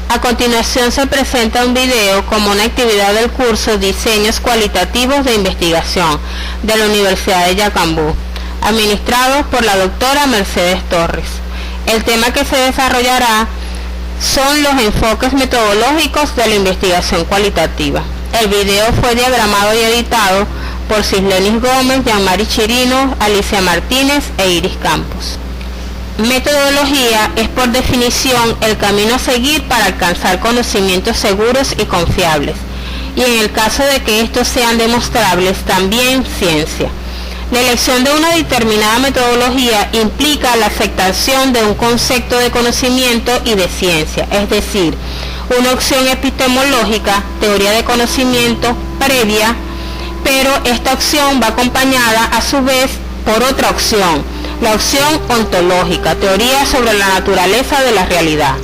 A continuación se presenta un video como una actividad del curso Diseños Cualitativos de Investigación de la Universidad de Yacambú, administrado por la doctora Mercedes Torres. El tema que se desarrollará son los enfoques metodológicos de la investigación cualitativa. El video fue diagramado y editado por Cislenis Gómez, Jean-Marie Chirino, Alicia Martínez e Iris Campos. Metodología es por definición el camino a seguir para alcanzar conocimientos seguros y confiables, y en el caso de que estos sean demostrables, también ciencia. La elección de una determinada metodología implica la aceptación de un concepto de conocimiento y de ciencia, es decir, una opción epistemológica, teoría de conocimiento previa, pero esta opción va acompañada a su vez por otra opción, la opción ontológica, teoría sobre la naturaleza de la realidad.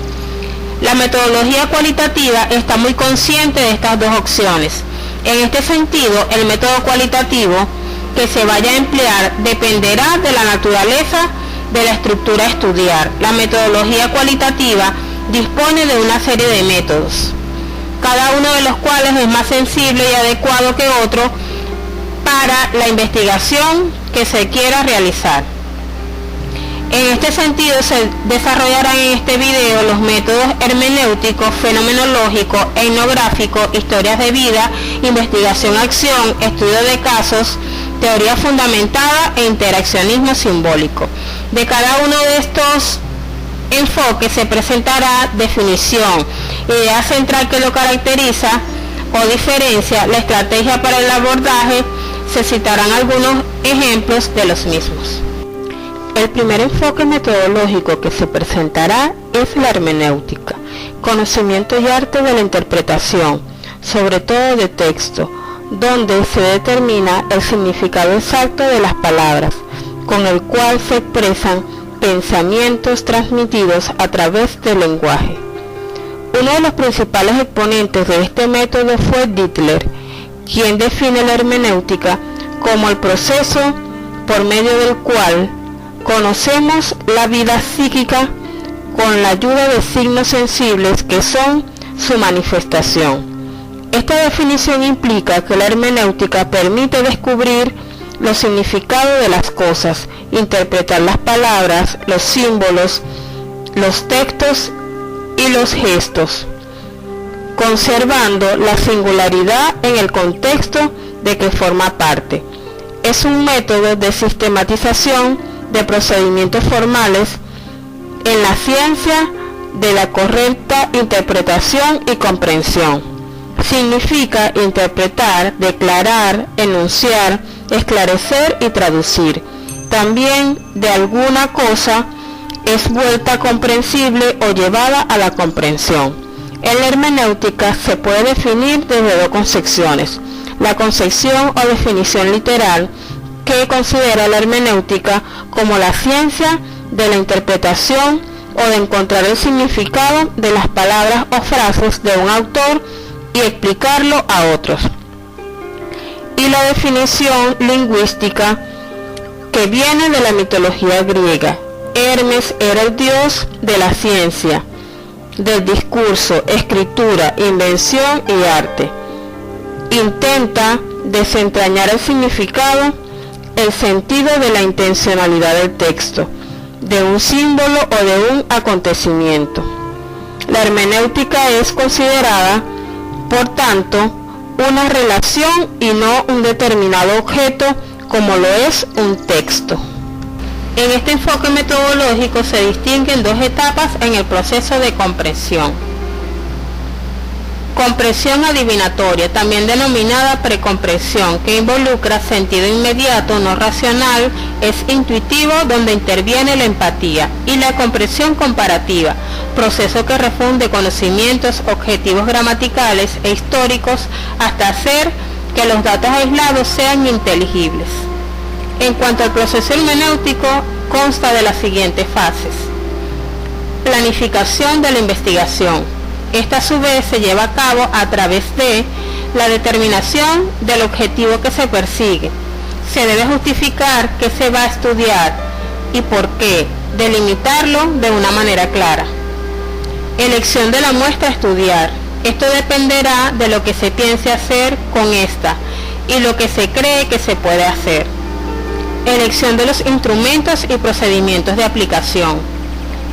La metodología cualitativa está muy consciente de estas dos opciones. En este sentido, el método cualitativo que se vaya a emplear dependerá de la naturaleza de la estructura a estudiar. La metodología cualitativa dispone de una serie de métodos, cada uno de los cuales es más sensible y adecuado que otro para la investigación que se quiera realizar. En este sentido se desarrollarán en este video los métodos hermenéuticos, fenomenológico, etnográfico, historias de vida, investigación-acción, estudio de casos, teoría fundamentada e interaccionismo simbólico. De cada uno de estos enfoques se presentará definición, idea central que lo caracteriza o diferencia, la estrategia para el abordaje, se citarán algunos ejemplos de los mismos. El primer enfoque metodológico que se presentará es la hermenéutica, conocimiento y arte de la interpretación, sobre todo de texto, donde se determina el significado exacto de las palabras, con el cual se expresan pensamientos transmitidos a través del lenguaje. Uno de los principales exponentes de este método fue Dittler, quien define la hermenéutica como el proceso por medio del cual conocemos la vida psíquica con la ayuda de signos sensibles que son su manifestación. Esta definición implica que la hermenéutica permite descubrir los significados de las cosas, interpretar las palabras, los símbolos, los textos y los gestos, conservando la singularidad en el contexto de que forma parte. Es un método de sistematización de procedimientos formales en la ciencia de la correcta interpretación y comprensión. Significa interpretar, declarar, enunciar, esclarecer y traducir. También de alguna cosa es vuelta comprensible o llevada a la comprensión. En la hermenéutica se puede definir desde dos concepciones: la concepción o definición literal, que considera la hermenéutica como la ciencia de la interpretación o de encontrar el significado de las palabras o frases de un autor y explicarlo a otros. Y la definición lingüística, que viene de la mitología griega. Hermes era el dios de la ciencia, del discurso, escritura, invención y arte. Intenta desentrañar el significado, el sentido de la intencionalidad del texto, de un símbolo o de un acontecimiento. La hermenéutica es considerada, por tanto, una relación y no un determinado objeto como lo es un texto. En este enfoque metodológico se distinguen dos etapas en el proceso de comprensión. Comprensión adivinatoria, también denominada precomprensión, que involucra sentido inmediato, no racional, es intuitivo, donde interviene la empatía, y la comprensión comparativa, proceso que refunde conocimientos objetivos gramaticales e históricos hasta hacer que los datos aislados sean inteligibles. En cuanto al proceso hermenéutico, consta de las siguientes fases. Planificación de la investigación. Esta a su vez se lleva a cabo a través de la determinación del objetivo que se persigue. Se debe justificar qué se va a estudiar y por qué, delimitarlo de una manera clara. Elección de la muestra a estudiar. Esto dependerá de lo que se piense hacer con esta y lo que se cree que se puede hacer. Elección de los instrumentos y procedimientos de aplicación.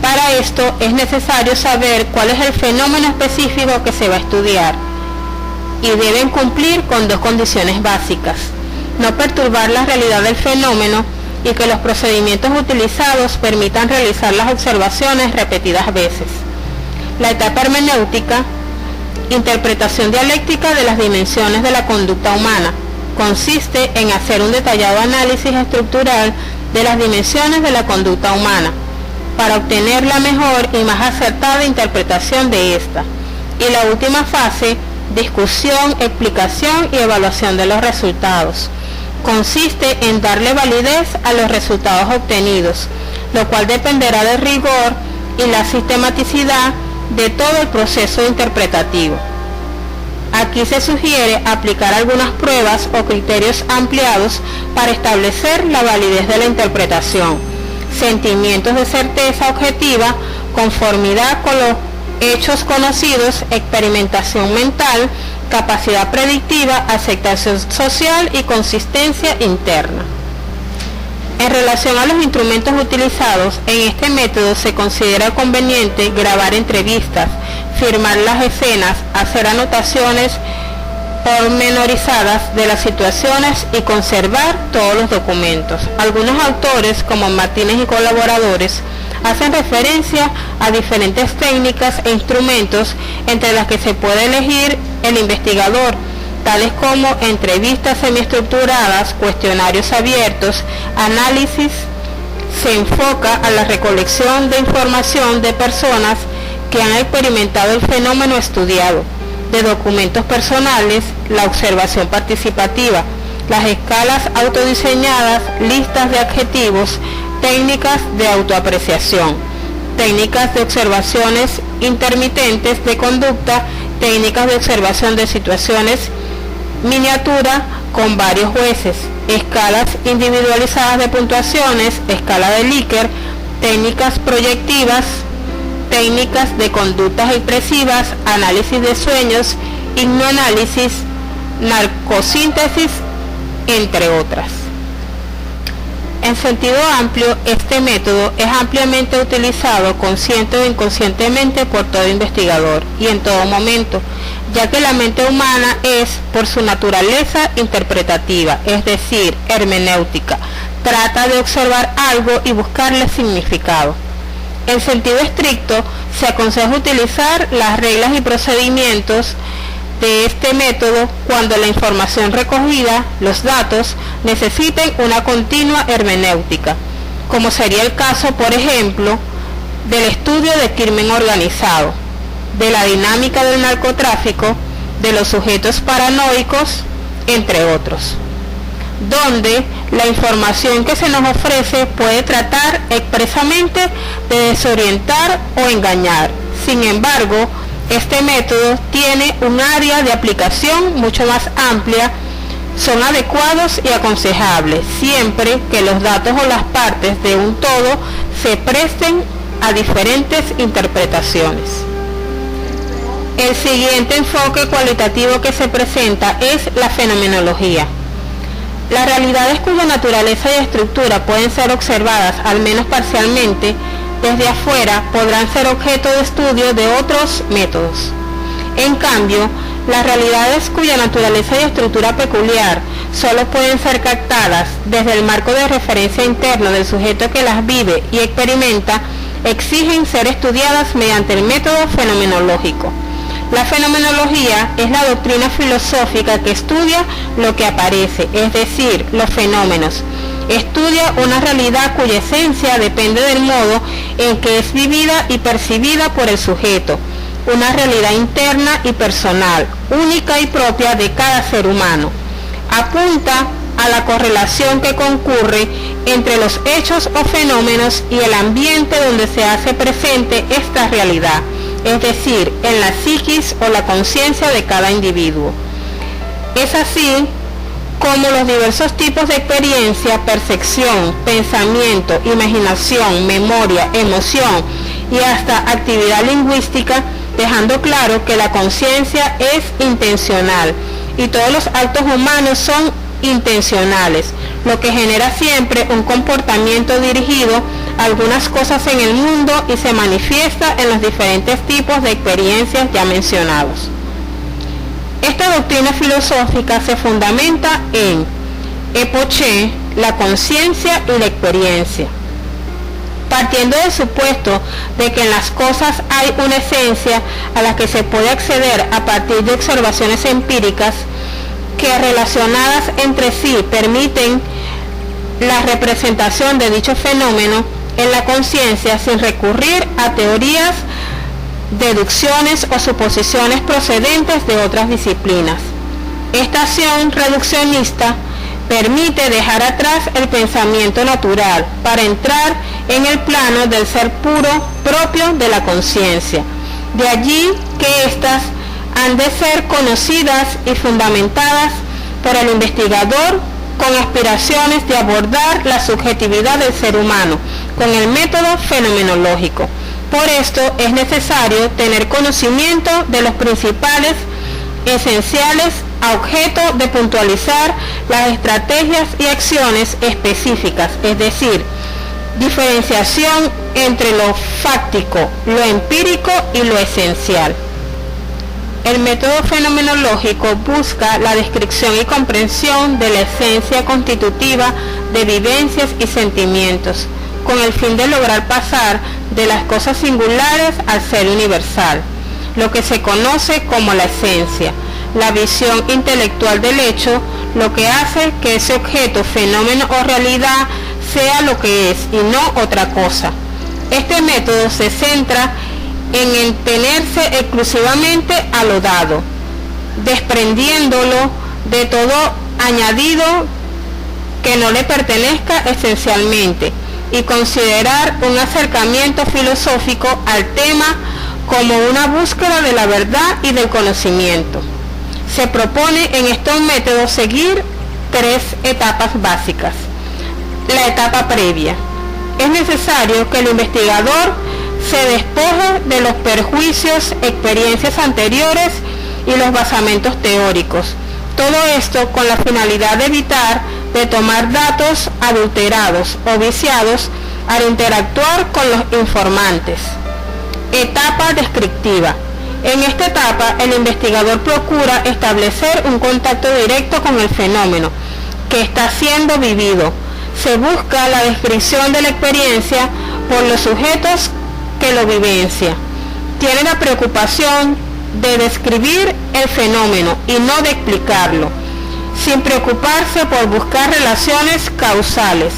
Para esto es necesario saber cuál es el fenómeno específico que se va a estudiar y deben cumplir con dos condiciones básicas: no perturbar la realidad del fenómeno y que los procedimientos utilizados permitan realizar las observaciones repetidas veces. La etapa hermenéutica, interpretación dialéctica de las dimensiones de la conducta humana, consiste en hacer un detallado análisis estructural de las dimensiones de la conducta humana para obtener la mejor y más acertada interpretación de esta. Y la última fase, discusión, explicación y evaluación de los resultados, consiste en darle validez a los resultados obtenidos, lo cual dependerá del rigor y la sistematicidad de todo el proceso interpretativo. Aquí se sugiere aplicar algunas pruebas o criterios ampliados para establecer la validez de la interpretación: sentimientos de certeza objetiva, conformidad con los hechos conocidos, experimentación mental, capacidad predictiva, aceptación social y consistencia interna. En relación a los instrumentos utilizados, en este método se considera conveniente grabar entrevistas, firmar las escenas, hacer anotaciones pormenorizadas de las situaciones y conservar todos los documentos. Algunos autores, como Martínez y colaboradores, hacen referencia a diferentes técnicas e instrumentos entre las que se puede elegir el investigador, tales como entrevistas semiestructuradas, cuestionarios abiertos, análisis. Se enfoca a la recolección de información de personas que han experimentado el fenómeno estudiado, de documentos personales, la observación participativa, las escalas autodiseñadas, listas de adjetivos, técnicas de autoapreciación, técnicas de observaciones intermitentes de conducta, técnicas de observación de situaciones miniatura con varios jueces, escalas individualizadas de puntuaciones, escala de Likert, técnicas proyectivas, técnicas de conductas expresivas, análisis de sueños, hipnoanálisis, narcosíntesis, entre otras. En sentido amplio, este método es ampliamente utilizado consciente o inconscientemente por todo investigador y en todo momento, ya que la mente humana es, por su naturaleza, interpretativa, es decir, hermenéutica. Trata de observar algo y buscarle significado. En sentido estricto, se aconseja utilizar las reglas y procedimientos de este método cuando la información recogida, los datos, necesiten una continua hermenéutica, como sería el caso, por ejemplo, del estudio de crimen organizado, de la dinámica del narcotráfico, de los sujetos paranoicos, entre otros, donde la información que se nos ofrece puede tratar expresamente de desorientar o engañar. Sin embargo, este método tiene un área de aplicación mucho más amplia. Son adecuados y aconsejables siempre que los datos o las partes de un todo se presten a diferentes interpretaciones. El siguiente enfoque cualitativo que se presenta es la fenomenología. Las realidades cuya naturaleza y estructura pueden ser observadas, al menos parcialmente, desde afuera, podrán ser objeto de estudio de otros métodos. En cambio, las realidades cuya naturaleza y estructura peculiar solo pueden ser captadas desde el marco de referencia interno del sujeto que las vive y experimenta, exigen ser estudiadas mediante el método fenomenológico. La fenomenología es la doctrina filosófica que estudia lo que aparece, es decir, los fenómenos. Estudia una realidad cuya esencia depende del modo en que es vivida y percibida por el sujeto, una realidad interna y personal, única y propia de cada ser humano. Apunta a la correlación que concurre entre los hechos o fenómenos y el ambiente donde se hace presente esta realidad, es decir, en la psiquis o la conciencia de cada individuo. Es así como los diversos tipos de experiencia, percepción, pensamiento, imaginación, memoria, emoción y hasta actividad lingüística, dejando claro que la conciencia es intencional y todos los actos humanos son intencionales, lo que genera siempre un comportamiento dirigido a algunas cosas en el mundo y se manifiesta en los diferentes tipos de experiencias ya mencionados. Esta doctrina filosófica se fundamenta en Epoché, la conciencia y la experiencia. Partiendo del supuesto de que en las cosas hay una esencia a la que se puede acceder a partir de observaciones empíricas que relacionadas entre sí permiten la representación de dicho fenómeno en la conciencia sin recurrir a teorías, deducciones o suposiciones procedentes de otras disciplinas. Esta acción reduccionista permite dejar atrás el pensamiento natural para entrar en el plano del ser puro propio de la conciencia. De allí que éstas han de ser conocidas y fundamentadas por el investigador con aspiraciones de abordar la subjetividad del ser humano con el método fenomenológico. Por esto es necesario tener conocimiento de los principales esenciales a objeto de puntualizar las estrategias y acciones específicas, es decir, diferenciación entre lo fáctico, lo empírico y lo esencial. El método fenomenológico busca la descripción y comprensión de la esencia constitutiva de vivencias y sentimientos, con el fin de lograr pasar de las cosas singulares al ser universal, lo que se conoce como la esencia, la visión intelectual del hecho, lo que hace que ese objeto, fenómeno o realidad sea lo que es y no otra cosa. Este método se centra en el tenerse exclusivamente a lo dado, desprendiéndolo de todo añadido que no le pertenezca esencialmente, y considerar un acercamiento filosófico al tema como una búsqueda de la verdad y del conocimiento. Se propone en estos métodos seguir 3 etapas básicas. La etapa previa. Es necesario que el investigador se despoje de los perjuicios, experiencias anteriores y los basamentos teóricos. Todo esto con la finalidad de evitar de tomar datos adulterados o viciados al interactuar con los informantes. Etapa descriptiva. En esta etapa, el investigador procura establecer un contacto directo con el fenómeno que está siendo vivido. Se busca la descripción de la experiencia por los sujetos que lo vivencian. Tiene la preocupación de describir el fenómeno y no de explicarlo, sin preocuparse por buscar relaciones causales.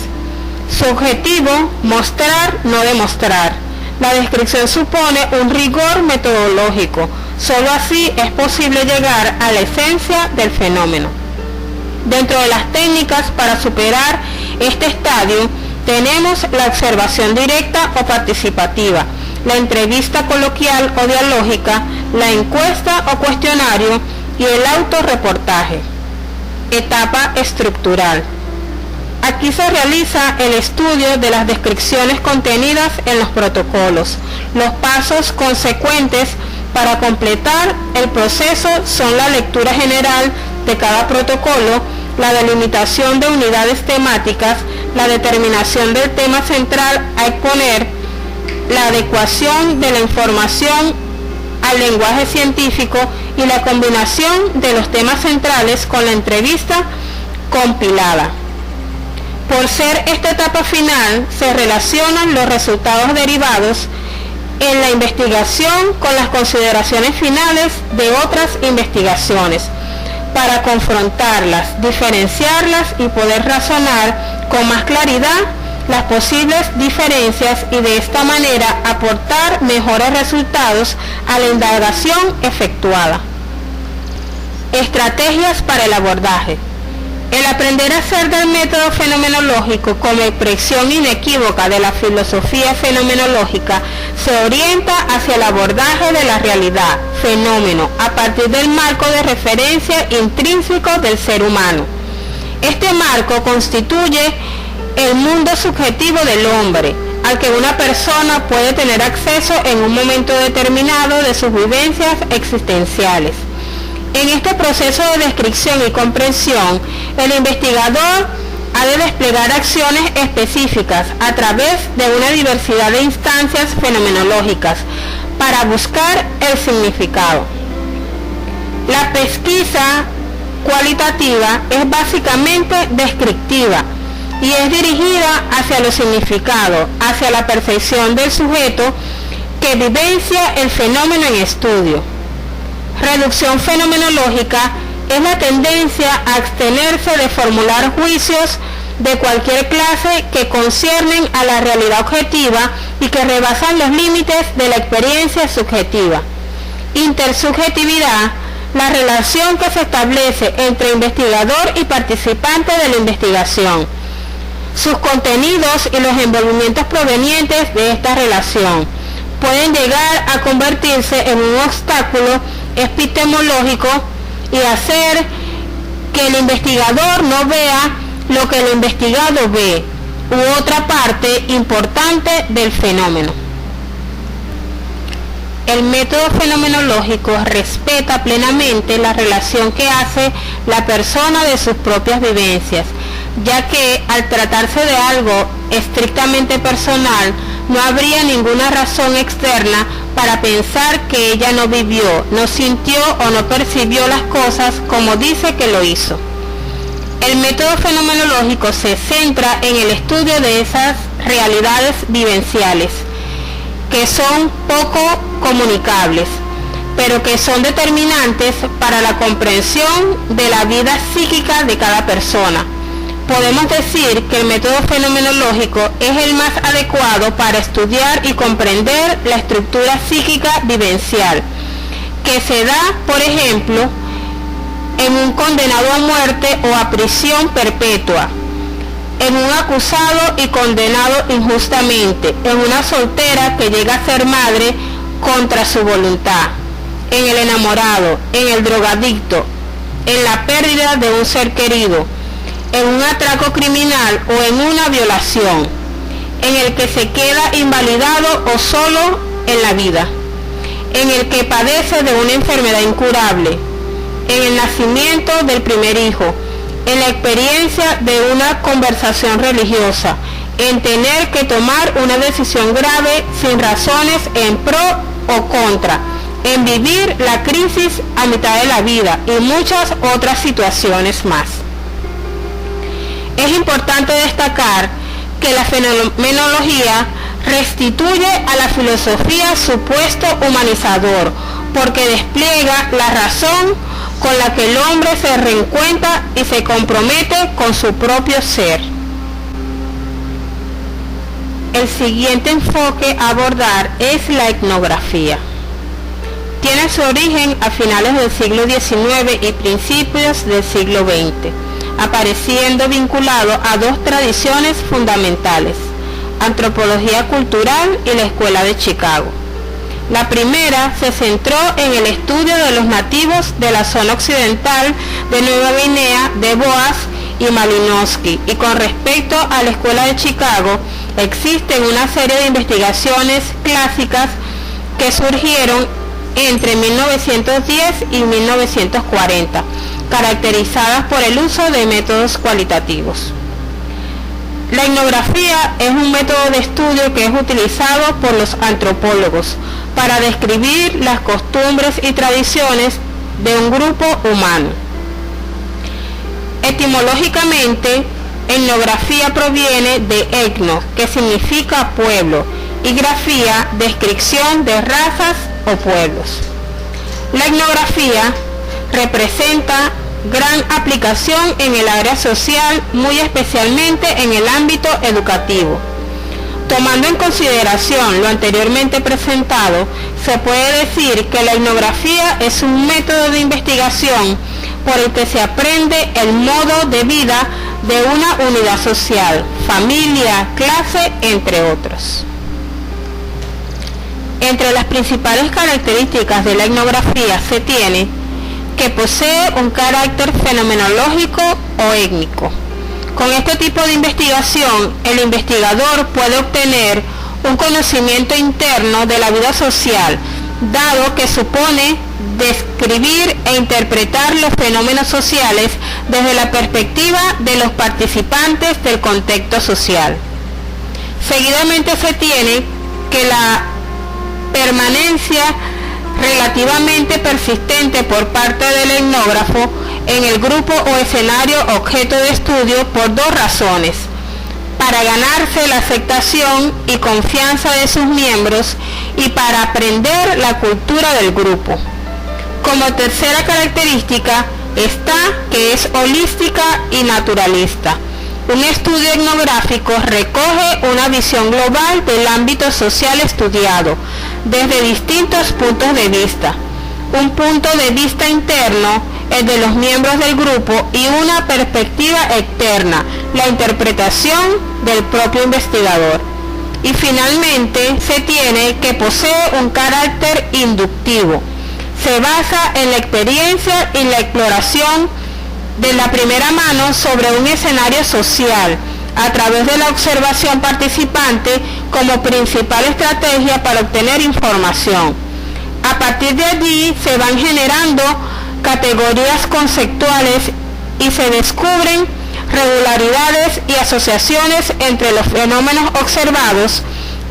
Su objetivo, mostrar, no demostrar. La descripción supone un rigor metodológico. Solo así es posible llegar a la esencia del fenómeno. Dentro de las técnicas para superar este estadio, tenemos la observación directa o participativa, la entrevista coloquial o dialógica, la encuesta o cuestionario y el autorreportaje. Etapa estructural. Aquí se realiza el estudio de las descripciones contenidas en los protocolos. Los pasos consecuentes para completar el proceso son la lectura general de cada protocolo, la delimitación de unidades temáticas, la determinación del tema central a exponer, la adecuación de la información al lenguaje científico y la combinación de los temas centrales con la entrevista compilada. Por ser esta etapa final, se relacionan los resultados derivados en la investigación con las consideraciones finales de otras investigaciones, para confrontarlas, diferenciarlas y poder razonar con más claridad las posibles diferencias y de esta manera aportar mejores resultados a la indagación efectuada. Estrategias para el abordaje. El aprender a hacer del método fenomenológico como expresión inequívoca de la filosofía fenomenológica se orienta hacia el abordaje de la realidad, fenómeno, a partir del marco de referencia intrínseco del ser humano. Este marco constituye el mundo subjetivo del hombre, al que una persona puede tener acceso en un momento determinado de sus vivencias existenciales. En este proceso de descripción y comprensión, el investigador ha de desplegar acciones específicas a través de una diversidad de instancias fenomenológicas para buscar el significado. La pesquisa cualitativa es básicamente descriptiva y es dirigida hacia los significados, hacia la percepción del sujeto que vivencia el fenómeno en estudio. Reducción fenomenológica es la tendencia a abstenerse de formular juicios de cualquier clase que conciernen a la realidad objetiva y que rebasan los límites de la experiencia subjetiva. Intersubjetividad, la relación que se establece entre investigador y participante de la investigación, sus contenidos y los envolvimientos provenientes de esta relación pueden llegar a convertirse en un obstáculo epistemológico y hacer que el investigador no vea lo que el investigado ve, u otra parte importante del fenómeno. El método fenomenológico respeta plenamente la relación que hace la persona de sus propias vivencias, ya que al tratarse de algo estrictamente personal, no habría ninguna razón externa para pensar que ella no vivió, no sintió o no percibió las cosas como dice que lo hizo. El método fenomenológico se centra en el estudio de esas realidades vivenciales, que son poco comunicables, pero que son determinantes para la comprensión de la vida psíquica de cada persona. Podemos decir que el método fenomenológico es el más adecuado para estudiar y comprender la estructura psíquica vivencial, que se da, por ejemplo, en un condenado a muerte o a prisión perpetua, en un acusado y condenado injustamente, en una soltera que llega a ser madre contra su voluntad, en el enamorado, en el drogadicto, en la pérdida de un ser querido, en un atraco criminal o en una violación, en el que se queda invalidado o solo en la vida, en el que padece de una enfermedad incurable, en el nacimiento del primer hijo, en la experiencia de una conversación religiosa, en tener que tomar una decisión grave sin razones en pro o contra, en vivir la crisis a mitad de la vida y muchas otras situaciones más. Es importante destacar que la fenomenología restituye a la filosofía su puesto humanizador, porque despliega la razón con la que el hombre se reencuentra y se compromete con su propio ser. El siguiente enfoque a abordar es la etnografía. Tiene su origen a finales del siglo XIX y principios del siglo XX, apareciendo vinculado a dos tradiciones fundamentales: antropología cultural y la Escuela de Chicago. La primera se centró en el estudio de los nativos de la zona occidental de Nueva Guinea, de Boas y Malinowski, y con respecto a la Escuela de Chicago existen una serie de investigaciones clásicas que surgieron entre 1910 y 1940, caracterizadas por el uso de métodos cualitativos. La etnografía es un método de estudio que es utilizado por los antropólogos para describir las costumbres y tradiciones de un grupo humano. Etimológicamente, etnografía proviene de etnos, que significa pueblo, y grafía, descripción de razas o pueblos. La etnografía representa gran aplicación en el área social, muy especialmente en el ámbito educativo. Tomando en consideración lo anteriormente presentado, se puede decir que la etnografía es un método de investigación por el que se aprende el modo de vida de una unidad social, familia, clase, entre otros. Entre las principales características de la etnografía se tiene que posee un carácter fenomenológico o étnico, Con este tipo de investigación, el investigador puede obtener un conocimiento interno de la vida social, dado que supone describir e interpretar los fenómenos sociales desde la perspectiva de los participantes del contexto social. Seguidamente se tiene que la permanencia relativamente persistente por parte del etnógrafo en el grupo o escenario objeto de estudio por dos razones: para ganarse la aceptación y confianza de sus miembros y para aprender la cultura del grupo. Como tercera característica está que es holística y naturalista. Un estudio etnográfico recoge una visión global del ámbito social estudiado desde distintos puntos de vista. Un punto de vista interno, el de los miembros del grupo, y una perspectiva externa, la interpretación del propio investigador. Y finalmente se tiene que posee un carácter inductivo. Se basa en la experiencia y la exploración de la primera mano sobre un escenario social, a través de la observación participante como principal estrategia para obtener información. A partir de allí se van generando categorías conceptuales y se descubren regularidades y asociaciones entre los fenómenos observados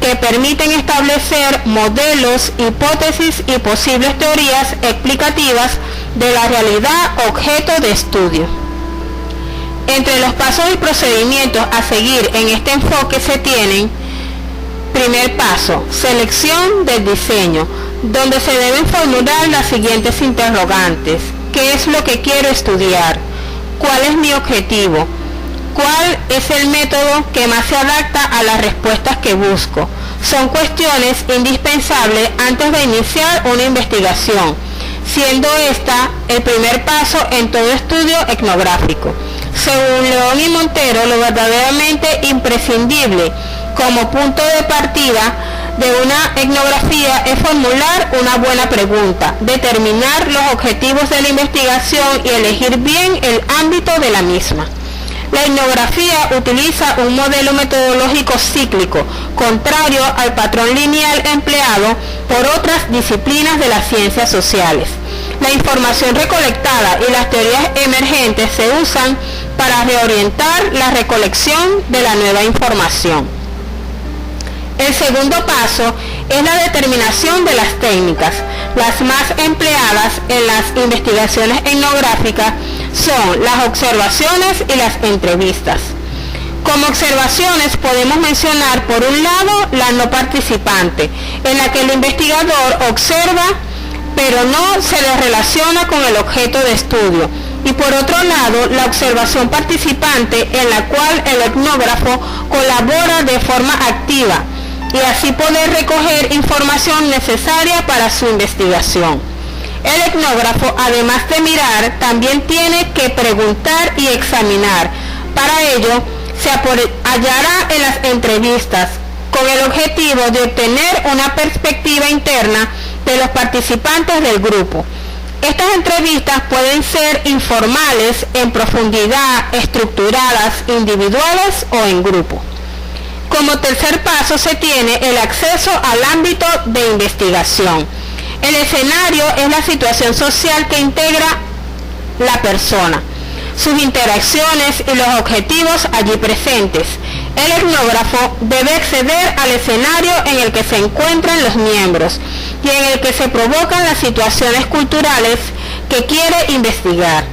que permiten establecer modelos, hipótesis y posibles teorías explicativas de la realidad objeto de estudio. Entre los pasos y procedimientos a seguir en este enfoque se tienen: primer paso, selección del diseño, donde se deben formular las siguientes interrogantes: ¿qué es lo que quiero estudiar? ¿Cuál es mi objetivo? ¿Cuál es el método que más se adapta a las respuestas que busco? Son cuestiones indispensables antes de iniciar una investigación, siendo esta el primer paso en todo estudio etnográfico. Según León y Montero, lo verdaderamente imprescindible como punto de partida de una etnografía es formular una buena pregunta, determinar los objetivos de la investigación y elegir bien el ámbito de la misma. La etnografía utiliza un modelo metodológico cíclico, contrario al patrón lineal empleado por otras disciplinas de las ciencias sociales. La información recolectada y las teorías emergentes se usan para reorientar la recolección de la nueva información. El segundo paso es la determinación de las técnicas. Las más empleadas en las investigaciones etnográficas son las observaciones y las entrevistas. Como observaciones podemos mencionar, por un lado, la no participante, en la que el investigador observa pero no se le relaciona con el objeto de estudio, y por otro lado, la observación participante, en la cual el etnógrafo colabora de forma activa y así poder recoger información necesaria para su investigación. El etnógrafo, además de mirar, también tiene que preguntar y examinar. Para ello, se hallará en las entrevistas, con el objetivo de obtener una perspectiva interna de los participantes del grupo. Estas entrevistas pueden ser informales, en profundidad, estructuradas, individuales o en grupo. Como tercer paso se tiene el acceso al ámbito de investigación. El escenario es la situación social que integra la persona, sus interacciones y los objetivos allí presentes. El etnógrafo debe acceder al escenario en el que se encuentran los miembros y en el que se provocan las situaciones culturales que quiere investigar.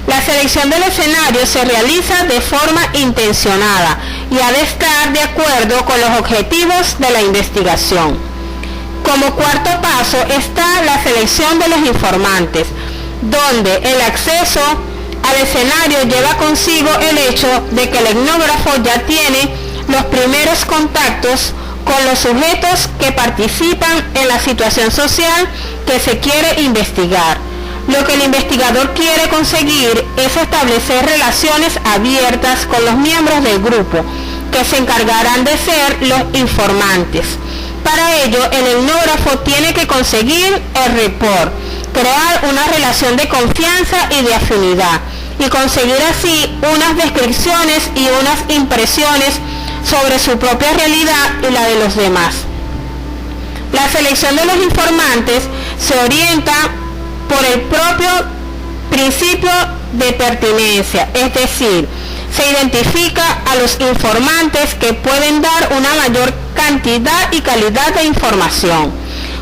La selección del escenario se realiza de forma intencionada y ha de estar de acuerdo con los objetivos de la investigación. Como cuarto paso está la selección de los informantes, donde el acceso al escenario lleva consigo el hecho de que el etnógrafo ya tiene los primeros contactos con los sujetos que participan en la situación social que se quiere investigar. Lo que el investigador quiere conseguir es establecer relaciones abiertas con los miembros del grupo, que se encargarán de ser los informantes. Para ello, el etnógrafo tiene que conseguir el rapport, crear una relación de confianza y de afinidad, y conseguir así unas descripciones y unas impresiones sobre su propia realidad y la de los demás. La selección de los informantes se orienta por el propio principio de pertinencia, es decir, se identifica a los informantes que pueden dar una mayor cantidad y calidad de información.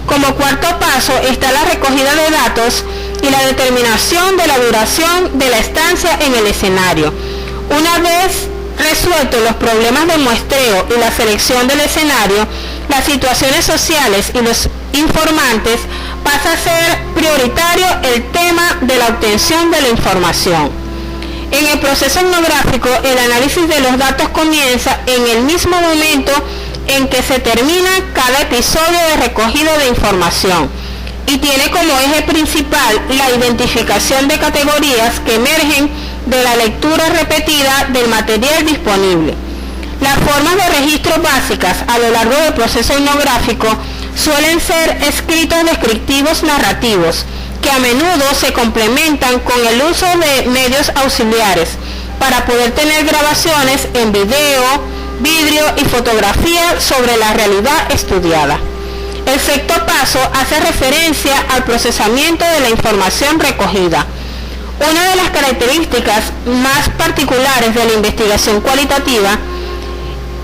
Como cuarto paso está la recogida de datos y la determinación de la duración de la estancia en el escenario. Una vez resueltos los problemas de muestreo y la selección del escenario, las situaciones sociales y los informantes, pasa a ser prioritario el tema de la obtención de la información. En el proceso etnográfico, el análisis de los datos comienza en el mismo momento en que se termina cada episodio de recogido de información y tiene como eje principal la identificación de categorías que emergen de la lectura repetida del material disponible. Las formas de registro básicas a lo largo del proceso etnográfico suelen ser escritos descriptivos narrativos, que a menudo se complementan con el uso de medios auxiliares para poder tener grabaciones en video, vidrio y fotografía sobre la realidad estudiada. El sexto paso hace referencia al procesamiento de la información recogida. Una de las características más particulares de la investigación cualitativa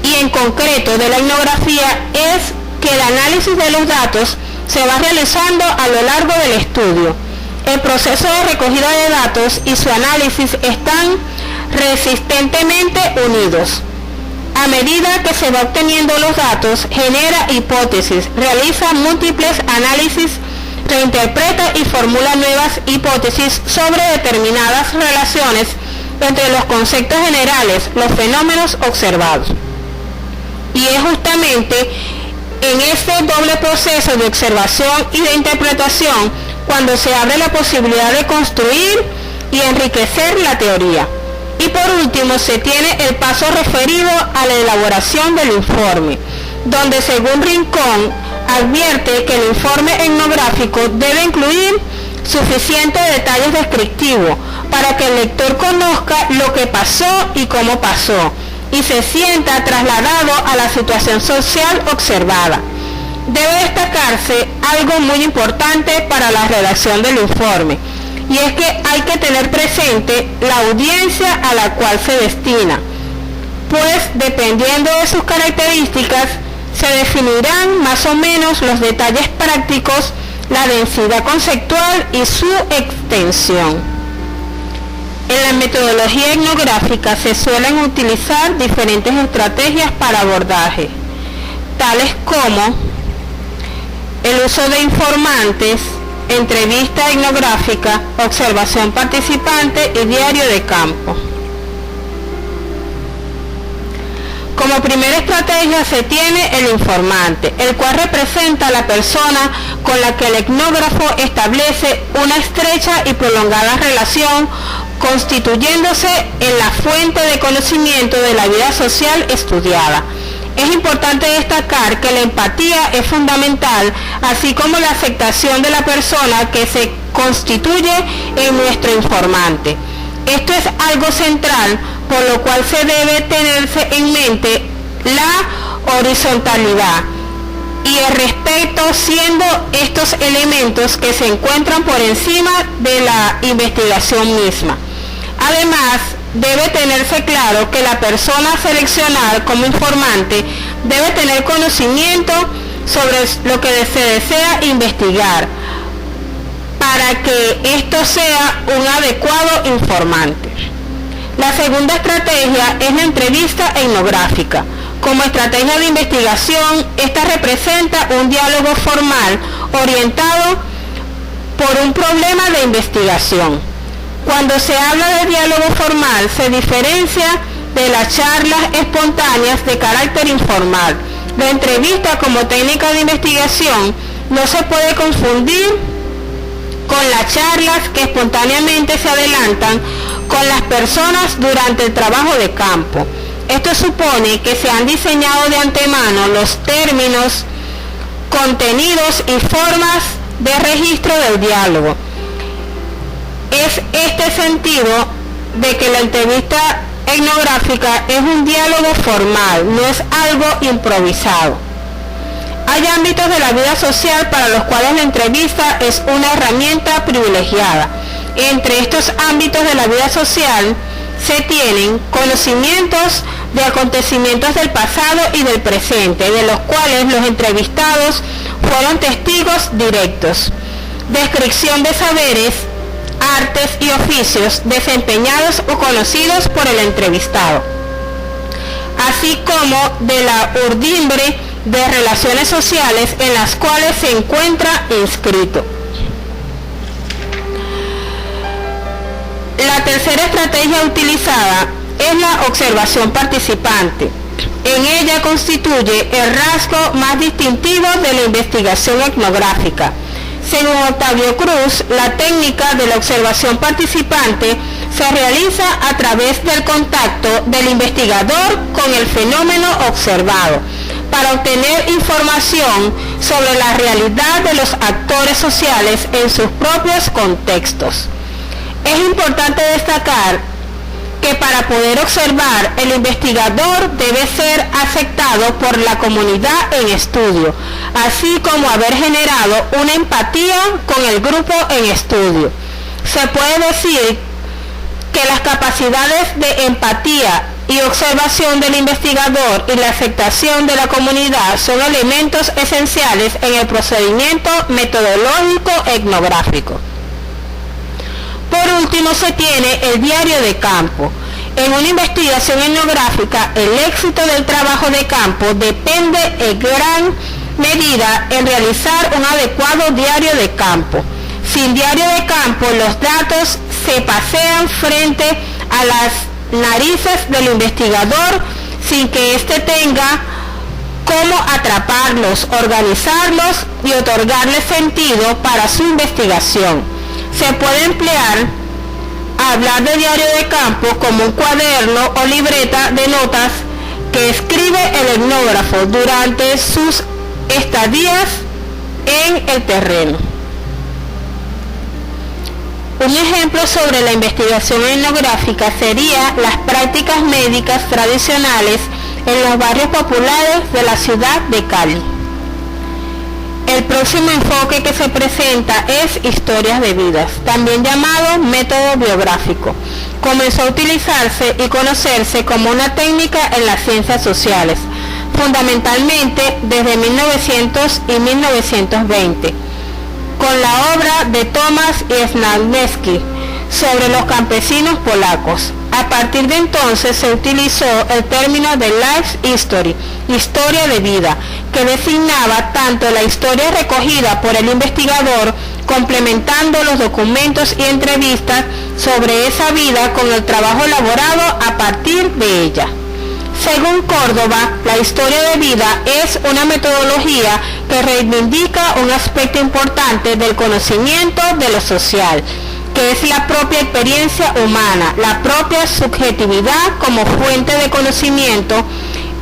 y en concreto de la etnografía es que el análisis de los datos se va realizando a lo largo del estudio. El proceso de recogida de datos y su análisis están resistentemente unidos. A medida que se va obteniendo los datos, genera hipótesis, realiza múltiples análisis, reinterpreta y formula nuevas hipótesis sobre determinadas relaciones entre los conceptos generales, los fenómenos observados. Y es justamente en este doble proceso de observación y de interpretación cuando se abre la posibilidad de construir y enriquecer la teoría. Y por último se tiene el paso referido a la elaboración del informe, donde según Rincón advierte que el informe etnográfico debe incluir suficientes detalles descriptivos para que el lector conozca lo que pasó y cómo pasó, y se sienta trasladado a la situación social observada. Debe destacarse algo muy importante para la redacción del informe, y es que hay que tener presente la audiencia a la cual se destina, pues dependiendo de sus características se definirán más o menos los detalles prácticos, la densidad conceptual y su extensión. En la metodología etnográfica se suelen utilizar diferentes estrategias para abordaje, tales como el uso de informantes, entrevista etnográfica, observación participante y diario de campo. Como primera estrategia se tiene el informante, el cual representa a la persona con la que el etnógrafo establece una estrecha y prolongada relación, constituyéndose en la fuente de conocimiento de la vida social estudiada. Es importante destacar que la empatía es fundamental, así como la aceptación de la persona que se constituye en nuestro informante. Esto es algo central, por lo cual se debe tenerse en mente la horizontalidad y el respeto, siendo estos elementos que se encuentran por encima de la investigación misma. Además, debe tenerse claro que la persona seleccionada como informante debe tener conocimiento sobre lo que se desea investigar para que esto sea un adecuado informante. La segunda estrategia es la entrevista etnográfica. Como estrategia de investigación, esta representa un diálogo formal orientado por un problema de investigación. Cuando se habla de diálogo formal, se diferencia de las charlas espontáneas de carácter informal. La entrevista como técnica de investigación no se puede confundir con las charlas que espontáneamente se adelantan con las personas durante el trabajo de campo. Esto supone que se han diseñado de antemano los términos, contenidos y formas de registro del diálogo. Es este sentido de que la entrevista etnográfica es un diálogo formal, no es algo improvisado. Hay ámbitos de la vida social para los cuales la entrevista es una herramienta privilegiada. Entre estos ámbitos de la vida social se tienen conocimientos de acontecimientos del pasado y del presente, de los cuales los entrevistados fueron testigos directos. Descripción de saberes, artes y oficios desempeñados o conocidos por el entrevistado, así como de la urdimbre de relaciones sociales en las cuales se encuentra inscrito. La tercera estrategia utilizada es la observación participante. En ella constituye el rasgo más distintivo de la investigación etnográfica. Según Octavio Cruz, la técnica de la observación participante se realiza a través del contacto del investigador con el fenómeno observado, para obtener información sobre la realidad de los actores sociales en sus propios contextos. Es importante destacar que para poder observar, el investigador debe ser aceptado por la comunidad en estudio, así como haber generado una empatía con el grupo en estudio. Se puede decir que las capacidades de empatía y observación del investigador y la aceptación de la comunidad son elementos esenciales en el procedimiento metodológico etnográfico. Por último, se tiene el diario de campo. En una investigación etnográfica, el éxito del trabajo de campo depende en gran medida en realizar un adecuado diario de campo. Sin diario de campo, los datos se pasean frente a las narices del investigador sin que éste tenga cómo atraparlos, organizarlos y otorgarles sentido para su investigación. Se puede emplear hablar de diario de campo como un cuaderno o libreta de notas que escribe el etnógrafo durante sus estadías en el terreno. Un ejemplo sobre la investigación etnográfica sería las prácticas médicas tradicionales en los barrios populares de la ciudad de Cali. El próximo enfoque que se presenta es historias de vidas, también llamado método biográfico. Comenzó a utilizarse y conocerse como una técnica en las ciencias sociales, fundamentalmente desde 1900 y 1920, con la obra de Tomasz Sznajewski sobre los campesinos polacos. A partir de entonces se utilizó el término de life history, historia de vida, que designaba tanto la historia recogida por el investigador, complementando los documentos y entrevistas sobre esa vida con el trabajo elaborado a partir de ella. Según Córdoba, la historia de vida es una metodología que reivindica un aspecto importante del conocimiento de lo social, que es la propia experiencia humana, la propia subjetividad como fuente de conocimiento.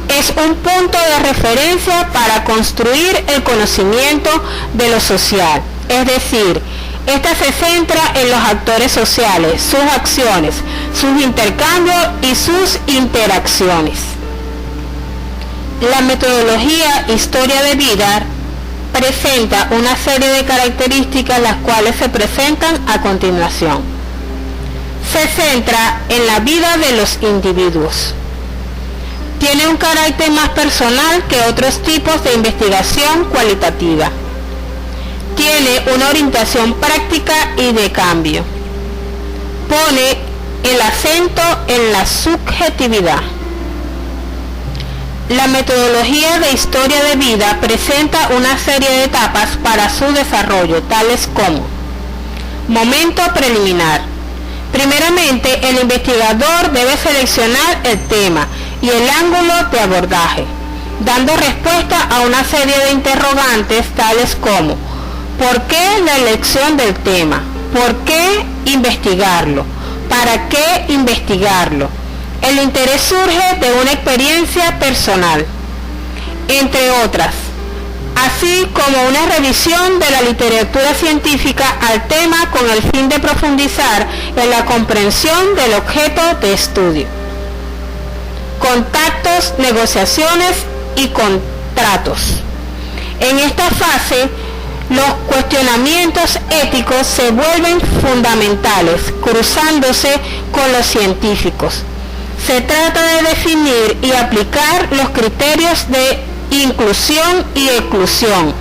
Es un punto de referencia para construir el conocimiento de lo social. Es decir, esta se centra en los actores sociales, sus acciones, sus intercambios y sus interacciones. La metodología historia de vida presenta una serie de características las cuales se presentan a continuación. Se centra en la vida de los individuos. Tiene un carácter más personal que otros tipos de investigación cualitativa. Tiene una orientación práctica y de cambio. Pone el acento en la subjetividad. La metodología de historia de vida presenta una serie de etapas para su desarrollo, tales como: momento preliminar. Primeramente, el investigador debe seleccionar el tema y el ángulo de abordaje, dando respuesta a una serie de interrogantes tales como: ¿por qué la elección del tema? ¿Por qué investigarlo? ¿Para qué investigarlo? El interés surge de una experiencia personal, entre otras. así como una revisión de la literatura científica al tema con el fin de profundizar en la comprensión del objeto de estudio. Contactos, negociaciones y contratos. En esta fase, los cuestionamientos éticos se vuelven fundamentales, cruzándose con los científicos. Se trata de definir y aplicar los criterios de inclusión y exclusión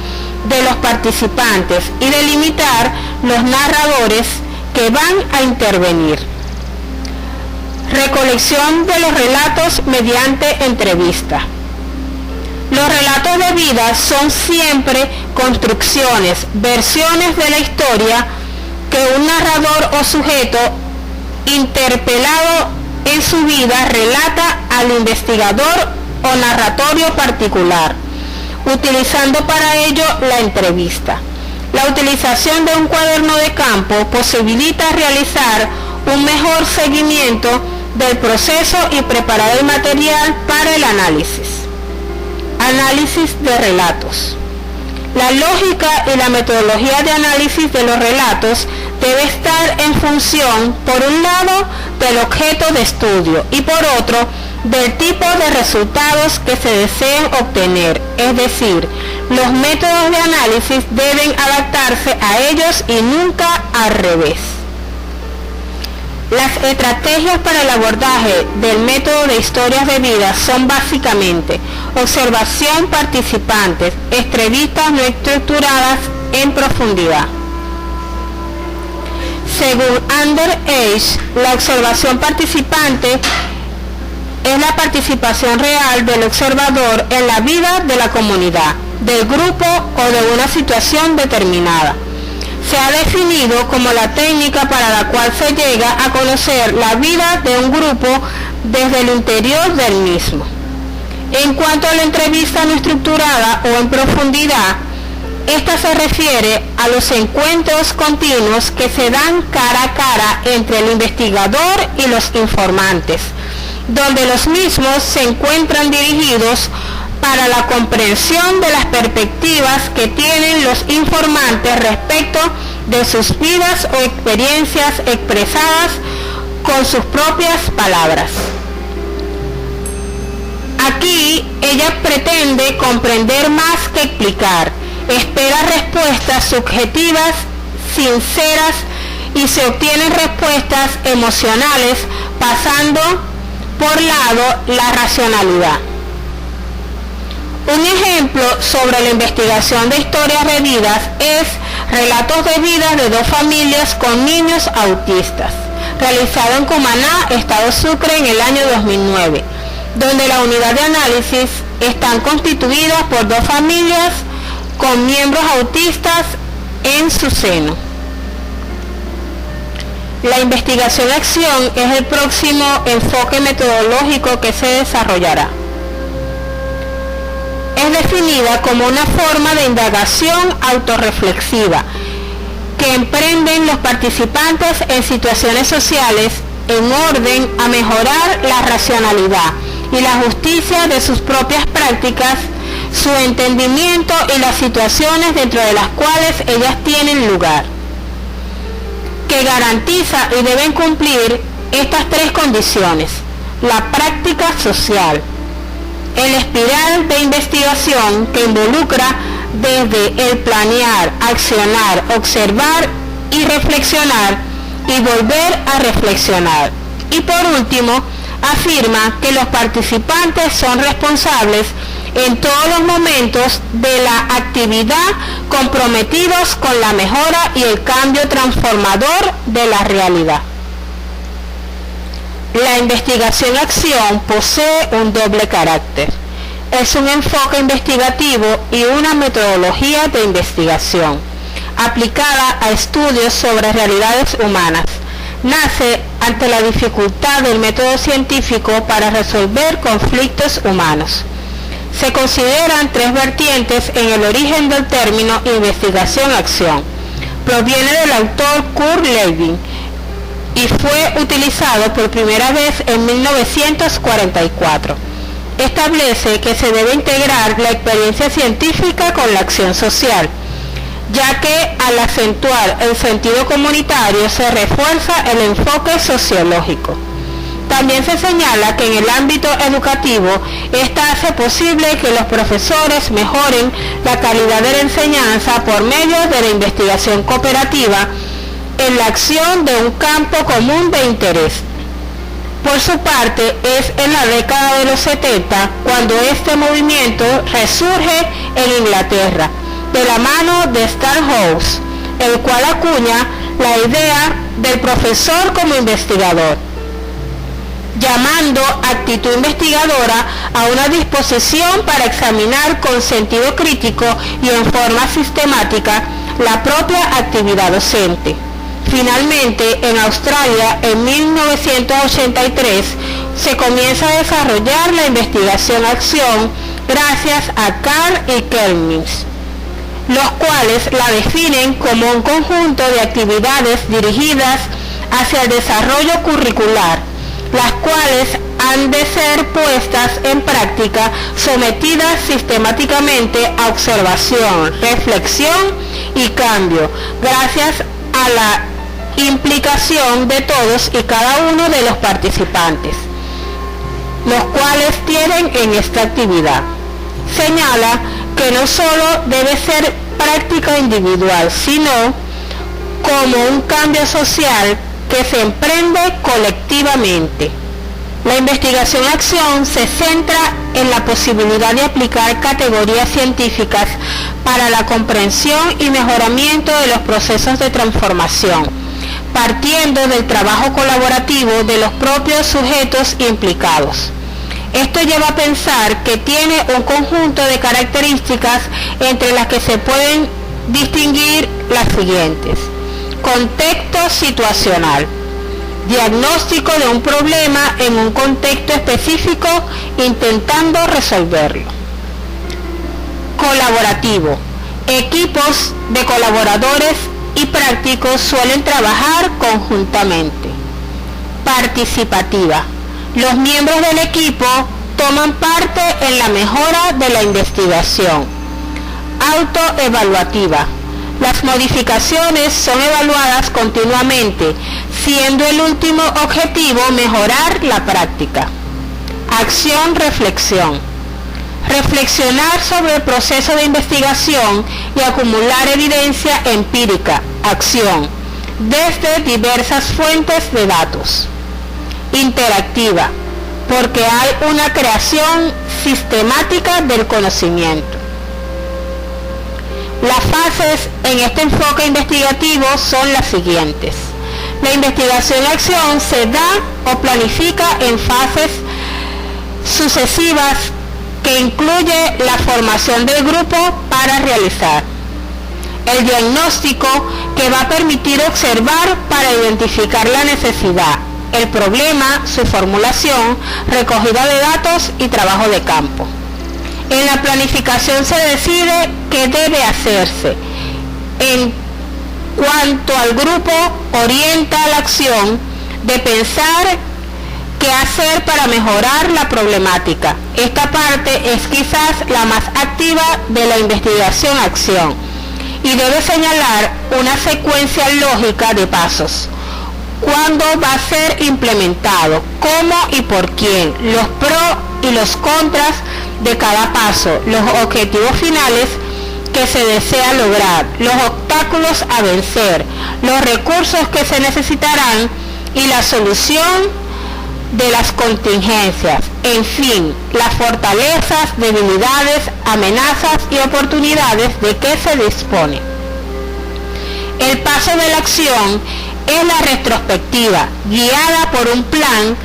de los participantes y delimitar los narradores que van a intervenir. Recolección de los relatos mediante entrevista. Los relatos de vida son siempre construcciones, versiones de la historia que un narrador o sujeto interpelado en su vida relata al investigador o narratorio particular, utilizando para ello la entrevista. La utilización de un cuaderno de campo posibilita realizar un mejor seguimiento del proceso y preparar el material para el análisis. Análisis de relatos. La lógica y la metodología de análisis de los relatos debe estar en función, por un lado, del objeto de estudio y por otro, del tipo de resultados que se deseen obtener, es decir, los métodos de análisis deben adaptarse a ellos y nunca al revés. Las estrategias para el abordaje del método de historias de vida son básicamente observación participantes, entrevistas no estructuradas en profundidad. Según Anders Age, la observación participante es la participación real del observador en la vida de la comunidad, del grupo o de una situación determinada. Se ha definido como la técnica para la cual se llega a conocer la vida de un grupo desde el interior del mismo. En cuanto a la entrevista no estructurada o en profundidad, esta se refiere a los encuentros continuos que se dan cara a cara entre el investigador y los informantes, donde los mismos se encuentran dirigidos para la comprensión de las perspectivas que tienen los informantes respecto de sus vidas o experiencias expresadas con sus propias palabras. Aquí ella pretende comprender más que explicar, espera respuestas subjetivas, sinceras y se obtienen respuestas emocionales pasando por lado la racionalidad. Un ejemplo sobre la investigación de historias de vidas es Relatos de vida de dos familias con niños autistas, realizado en Cumaná, Estado Sucre, en el año 2009, donde la unidad de análisis están constituidas por dos familias con miembros autistas en su seno. La investigación-acción es el próximo enfoque metodológico que se desarrollará. Es definida como una forma de indagación autorreflexiva que emprenden los participantes en situaciones sociales en orden a mejorar la racionalidad y la justicia de sus propias prácticas, su entendimiento y las situaciones dentro de las cuales ellas tienen lugar, que garantiza y deben cumplir estas tres condiciones: la práctica social, el espiral de investigación que involucra desde el planear, accionar, observar y reflexionar y volver a reflexionar. Y por último, afirma que los participantes son responsables en todos los momentos de la actividad, comprometidos con la mejora y el cambio transformador de la realidad. La investigación-acción posee un doble carácter. Es un enfoque investigativo y una metodología de investigación aplicada a estudios sobre realidades humanas. Nace ante la dificultad del método científico para resolver conflictos humanos. Se consideran tres vertientes en el origen del término investigación-acción. Proviene del autor Kurt Lewin y fue utilizado por primera vez en 1944. establece que se debe integrar la experiencia científica con la acción social, ya que al acentuar el sentido comunitario se refuerza el enfoque sociológico. También se señala que en el ámbito educativo, esta hace posible que los profesores mejoren la calidad de la enseñanza por medio de la investigación cooperativa en la acción de un campo común de interés. Por su parte, es en la década de los 70 cuando este movimiento resurge en Inglaterra, de la mano de Stanhouse, el cual acuña la idea del profesor como investigador, llamando actitud investigadora a una disposición para examinar con sentido crítico y en forma sistemática la propia actividad docente. Finalmente, en Australia, en 1983, se comienza a desarrollar la investigación-acción gracias a Carr y Kelmins, los cuales la definen como un conjunto de actividades dirigidas hacia el desarrollo curricular, las cuales han de ser puestas en práctica, sometidas sistemáticamente a observación, reflexión y cambio, gracias a la implicación de todos y cada uno de los participantes, los cuales tienen en esta actividad. Señala que no solo debe ser práctica individual, sino como un cambio social que se emprende colectivamente. La investigación-acción se centra en la posibilidad de aplicar categorías científicas para la comprensión y mejoramiento de los procesos de transformación, partiendo del trabajo colaborativo de los propios sujetos implicados. Esto lleva a pensar que tiene un conjunto de características entre las que se pueden distinguir las siguientes: contexto situacional, diagnóstico de un problema en un contexto específico intentando resolverlo. Colaborativo, equipos de colaboradores y prácticos suelen trabajar conjuntamente. Participativa, los miembros del equipo toman parte en la mejora de la investigación. Autoevaluativa, las modificaciones son evaluadas continuamente, siendo el último objetivo mejorar la práctica. Acción-reflexión, reflexionar sobre el proceso de investigación y acumular evidencia empírica, acción, desde diversas fuentes de datos. Interactiva, porque hay una creación sistemática del conocimiento. Las fases en este enfoque investigativo son las siguientes. La investigación-acción se da o planifica en fases sucesivas que incluye la formación del grupo para realizar. El diagnóstico, que va a permitir observar para identificar la necesidad, el problema, su formulación, recogida de datos y trabajo de campo. En la planificación se decide qué debe hacerse. En cuanto al grupo, orienta la acción de pensar qué hacer para mejorar la problemática. Esta parte es quizás la más activa de la investigación-acción y debe señalar una secuencia lógica de pasos. ¿Cuándo va a ser implementado? ¿Cómo y por quién? Los pros y los contras de cada paso, los objetivos finales que se desea lograr, los obstáculos a vencer, los recursos que se necesitarán y la solución de las contingencias, en fin, las fortalezas, debilidades, amenazas y oportunidades de que se dispone. El paso de la acción es la retrospectiva, guiada por un plan.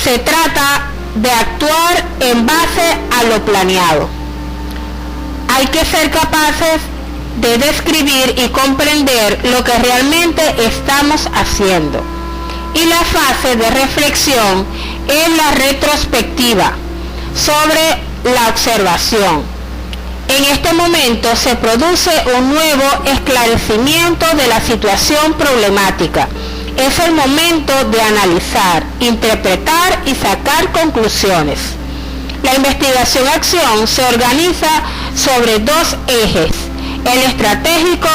Se trata de actuar en base a lo planeado. Hay que ser capaces de describir y comprender lo que realmente estamos haciendo. Y la fase de reflexión es la retrospectiva sobre la observación. En este momento se produce un nuevo esclarecimiento de la situación problemática. Es el momento de analizar, interpretar y sacar conclusiones. La investigación-acción se organiza sobre dos ejes: el estratégico,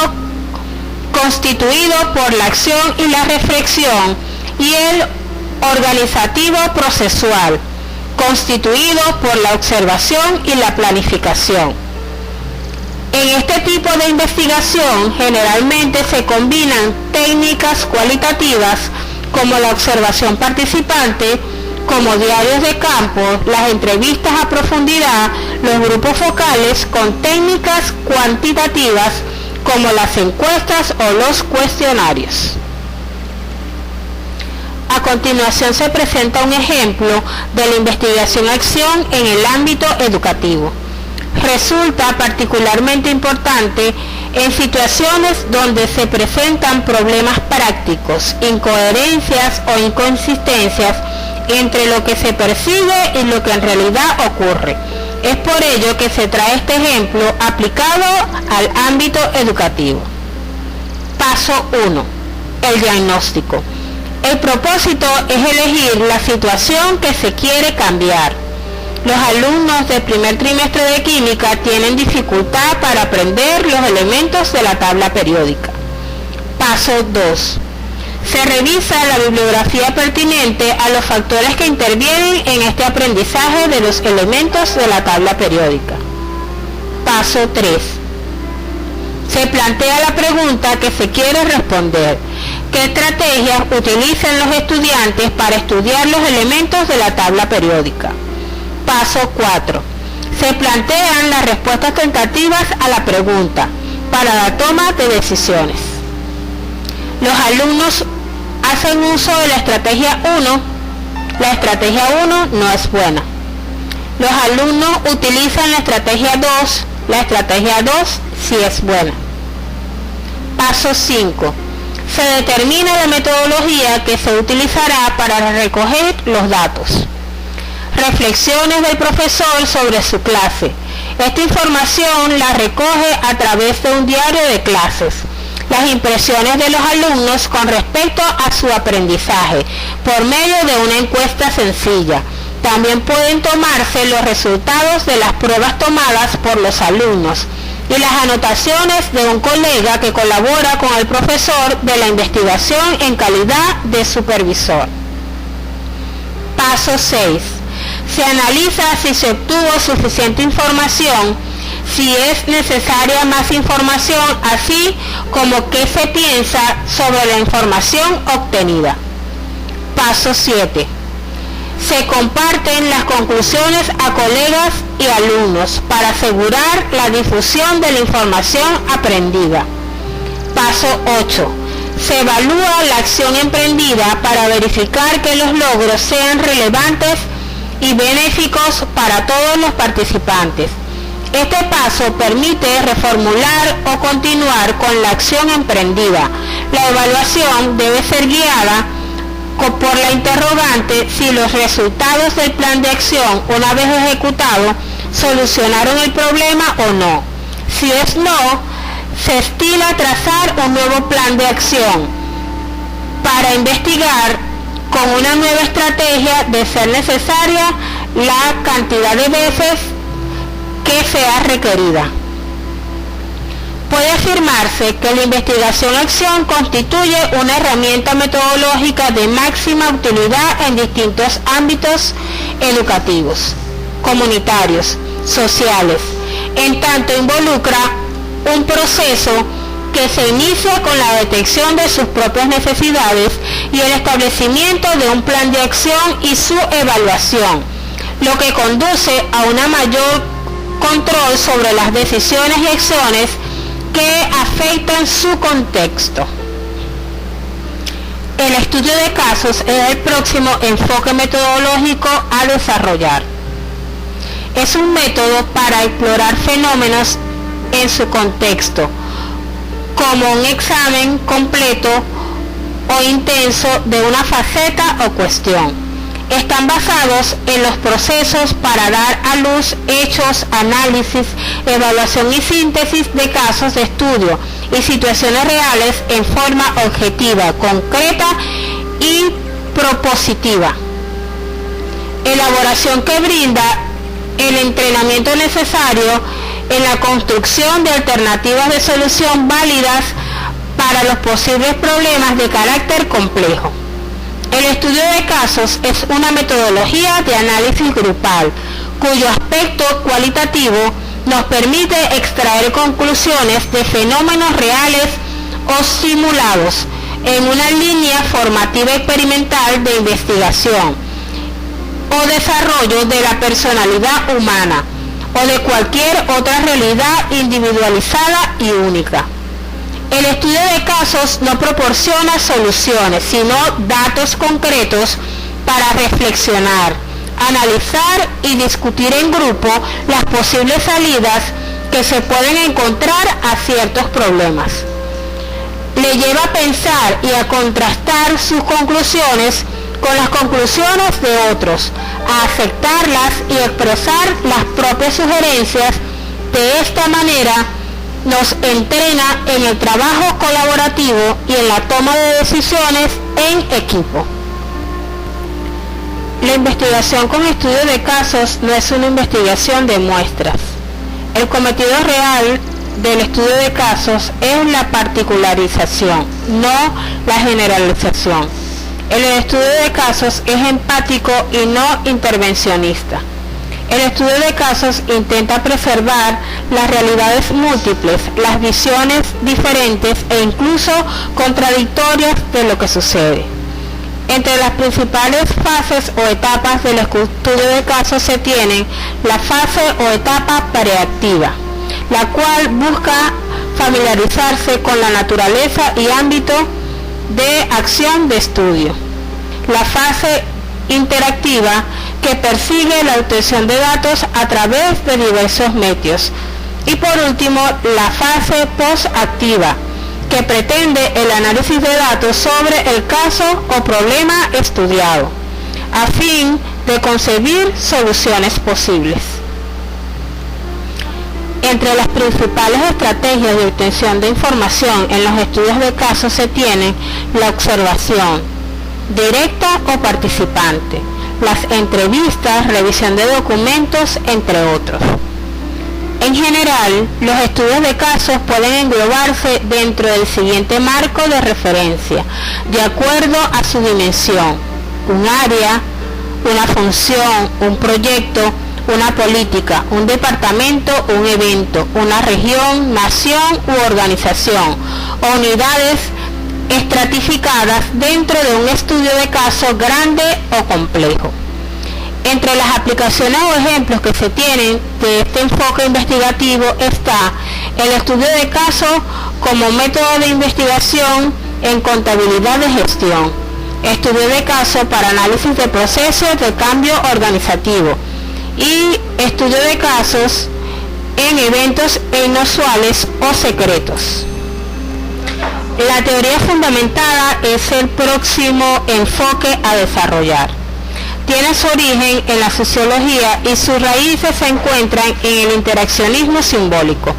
constituido por la acción y la reflexión, y el organizativo procesual, constituido por la observación y la planificación. En este tipo de investigación generalmente se combinan técnicas cualitativas como la observación participante, como diarios de campo, las entrevistas a profundidad, los grupos focales, con técnicas cuantitativas como las encuestas o los cuestionarios. A continuación se presenta un ejemplo de la investigación-acción en el ámbito educativo. Resulta particularmente importante en situaciones donde se presentan problemas prácticos, incoherencias o inconsistencias entre lo que se percibe y lo que en realidad ocurre. Es por ello que se trae este ejemplo aplicado al ámbito educativo. Paso 1. El diagnóstico. El propósito es elegir la situación que se quiere cambiar. Los alumnos del primer trimestre de química tienen dificultad para aprender los elementos de la tabla periódica. Paso 2. Se revisa la bibliografía pertinente a los factores que intervienen en este aprendizaje de los elementos de la tabla periódica. Paso 3. Se plantea la pregunta que se quiere responder. ¿Qué estrategias utilizan los estudiantes para estudiar los elementos de la tabla periódica? Paso 4. Se plantean las respuestas tentativas a la pregunta para la toma de decisiones. Los alumnos hacen uso de la estrategia 1. La estrategia 1 no es buena. Los alumnos utilizan la estrategia 2. La estrategia 2 sí es buena. Paso 5. Se determina la metodología que se utilizará para recoger los datos. Reflexiones del profesor sobre su clase. Esta información la recoge a través de un diario de clases. Las impresiones de los alumnos con respecto a su aprendizaje por medio de una encuesta sencilla. También pueden tomarse los resultados de las pruebas tomadas por los alumnos y las anotaciones de un colega que colabora con el profesor de la investigación en calidad de supervisor. Paso 6. Se analiza si se obtuvo suficiente información, si es necesaria más información, así como qué se piensa sobre la información obtenida. Paso 7. Se comparten las conclusiones a colegas y alumnos para asegurar la difusión de la información aprendida. Paso 8. Se evalúa la acción emprendida para verificar que los logros sean relevantes y benéficos para todos los participantes. Este paso permite reformular o continuar con la acción emprendida. La evaluación debe ser guiada por la interrogante si los resultados del plan de acción, una vez ejecutado, solucionaron el problema o no. Si es no, se estila trazar un nuevo plan de acción para investigar con una nueva estrategia, de ser necesaria, la cantidad de veces que sea requerida. Puede afirmarse que la investigación-acción constituye una herramienta metodológica de máxima utilidad en distintos ámbitos educativos, comunitarios, sociales, en tanto involucra un proceso que se inicia con la detección de sus propias necesidades y el establecimiento de un plan de acción y su evaluación, lo que conduce a un mayor control sobre las decisiones y acciones que afectan su contexto. El estudio de casos es el próximo enfoque metodológico a desarrollar. Es un método para explorar fenómenos en su contexto, como un examen completo o intenso de una faceta o cuestión. Están basados en los procesos para dar a luz hechos, análisis, evaluación y síntesis de casos de estudio y situaciones reales en forma objetiva, concreta y propositiva. Elaboración que brinda el entrenamiento necesario en la construcción de alternativas de solución válidas para los posibles problemas de carácter complejo. El estudio de casos es una metodología de análisis grupal, cuyo aspecto cualitativo nos permite extraer conclusiones de fenómenos reales o simulados en una línea formativa experimental de investigación o desarrollo de la personalidad humana o de cualquier otra realidad individualizada y única. El estudio de casos no proporciona soluciones, sino datos concretos para reflexionar, analizar y discutir en grupo las posibles salidas que se pueden encontrar a ciertos problemas. Le lleva a pensar y a contrastar sus conclusiones con las conclusiones de otros, a aceptarlas y expresar las propias sugerencias. De esta manera nos entrena en el trabajo colaborativo y en la toma de decisiones en equipo. La investigación con estudio de casos no es una investigación de muestras. El cometido real del estudio de casos es la particularización, no la generalización. El estudio de casos es empático y no intervencionista. El estudio de casos intenta preservar las realidades múltiples, las visiones diferentes e incluso contradictorias de lo que sucede. Entre las principales fases o etapas del estudio de casos se tienen la fase o etapa preactiva, la cual busca familiarizarse con la naturaleza y ámbito de acción de estudio. La fase interactiva, que persigue la obtención de datos a través de diversos medios. Y por último, la fase postactiva, que pretende el análisis de datos sobre el caso o problema estudiado, a fin de concebir soluciones posibles. Entre las principales estrategias de obtención de información en los estudios de casos se tienen la observación, directa o participante, las entrevistas, revisión de documentos, entre otros. En general, los estudios de casos pueden englobarse dentro del siguiente marco de referencia, de acuerdo a su dimensión: un área, una función, un proyecto, una política, un departamento, un evento, una región, nación u organización, o unidades estratificadas dentro de un estudio de caso grande o complejo. Entre las aplicaciones o ejemplos que se tienen de este enfoque investigativo está el estudio de caso como método de investigación en contabilidad de gestión, estudio de caso para análisis de procesos de cambio organizativo y estudio de casos en eventos inusuales o secretos. La teoría fundamentada es el próximo enfoque a desarrollar. Tiene su origen en la sociología y sus raíces se encuentran en el interaccionismo simbólico,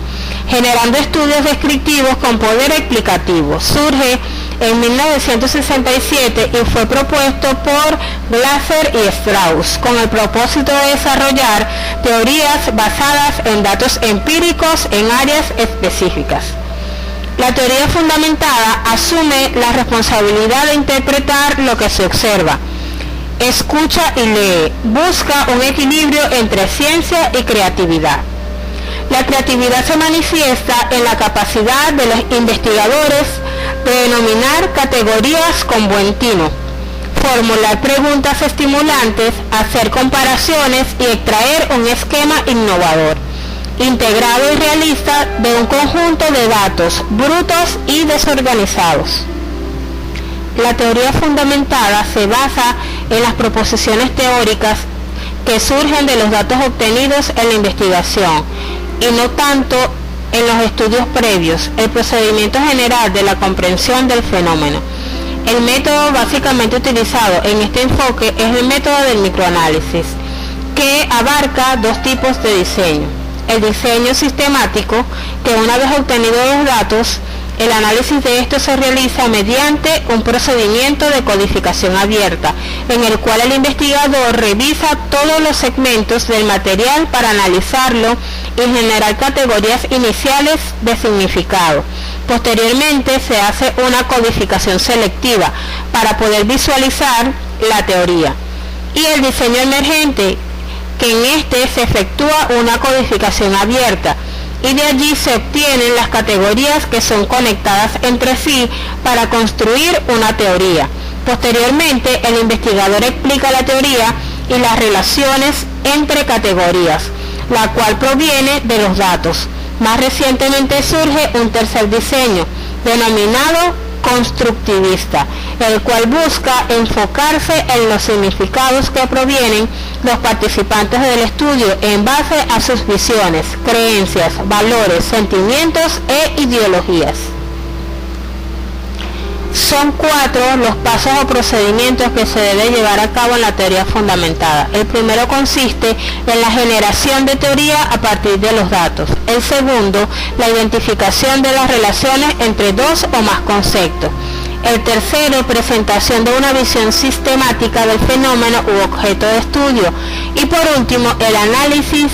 generando estudios descriptivos con poder explicativo. Surge en 1967 y fue propuesto por Glasser y Strauss con el propósito de desarrollar teorías basadas en datos empíricos en áreas específicas. La teoría fundamentada asume la responsabilidad de interpretar lo que se observa, escucha y lee, busca un equilibrio entre ciencia y creatividad. La creatividad se manifiesta en la capacidad de los investigadores de denominar categorías con buen tino, formular preguntas estimulantes, hacer comparaciones y extraer un esquema innovador, integrado y realista de un conjunto de datos brutos y desorganizados. La teoría fundamentada se basa en las proposiciones teóricas que surgen de los datos obtenidos en la investigación y no tanto en los estudios previos, el procedimiento general de la comprensión del fenómeno. El método básicamente utilizado en este enfoque es el método del microanálisis, que abarca dos tipos de diseño: el diseño sistemático, que una vez obtenidos los datos, El análisis de esto se realiza mediante un procedimiento de codificación abierta, en el cual el investigador revisa todos los segmentos del material para analizarlo y generar categorías iniciales de significado. Posteriormente se hace una codificación selectiva para poder visualizar la teoría. Y el diseño emergente, que en este se efectúa una codificación abierta, y de allí se obtienen las categorías que son conectadas entre sí para construir una teoría. Posteriormente, el investigador explica la teoría y las relaciones entre categorías, la cual proviene de los datos. Más recientemente surge un tercer diseño, denominado constructivista, el cual busca enfocarse en los significados que provienen los participantes del estudio en base a sus visiones, creencias, valores, sentimientos e ideologías. Son 4 los pasos o procedimientos que se debe llevar a cabo en la teoría fundamentada. El primero consiste en la generación de teoría a partir de los datos. El segundo, la identificación de las relaciones entre dos o más conceptos. El tercero, presentación de una visión sistemática del fenómeno u objeto de estudio. Y por último, el análisis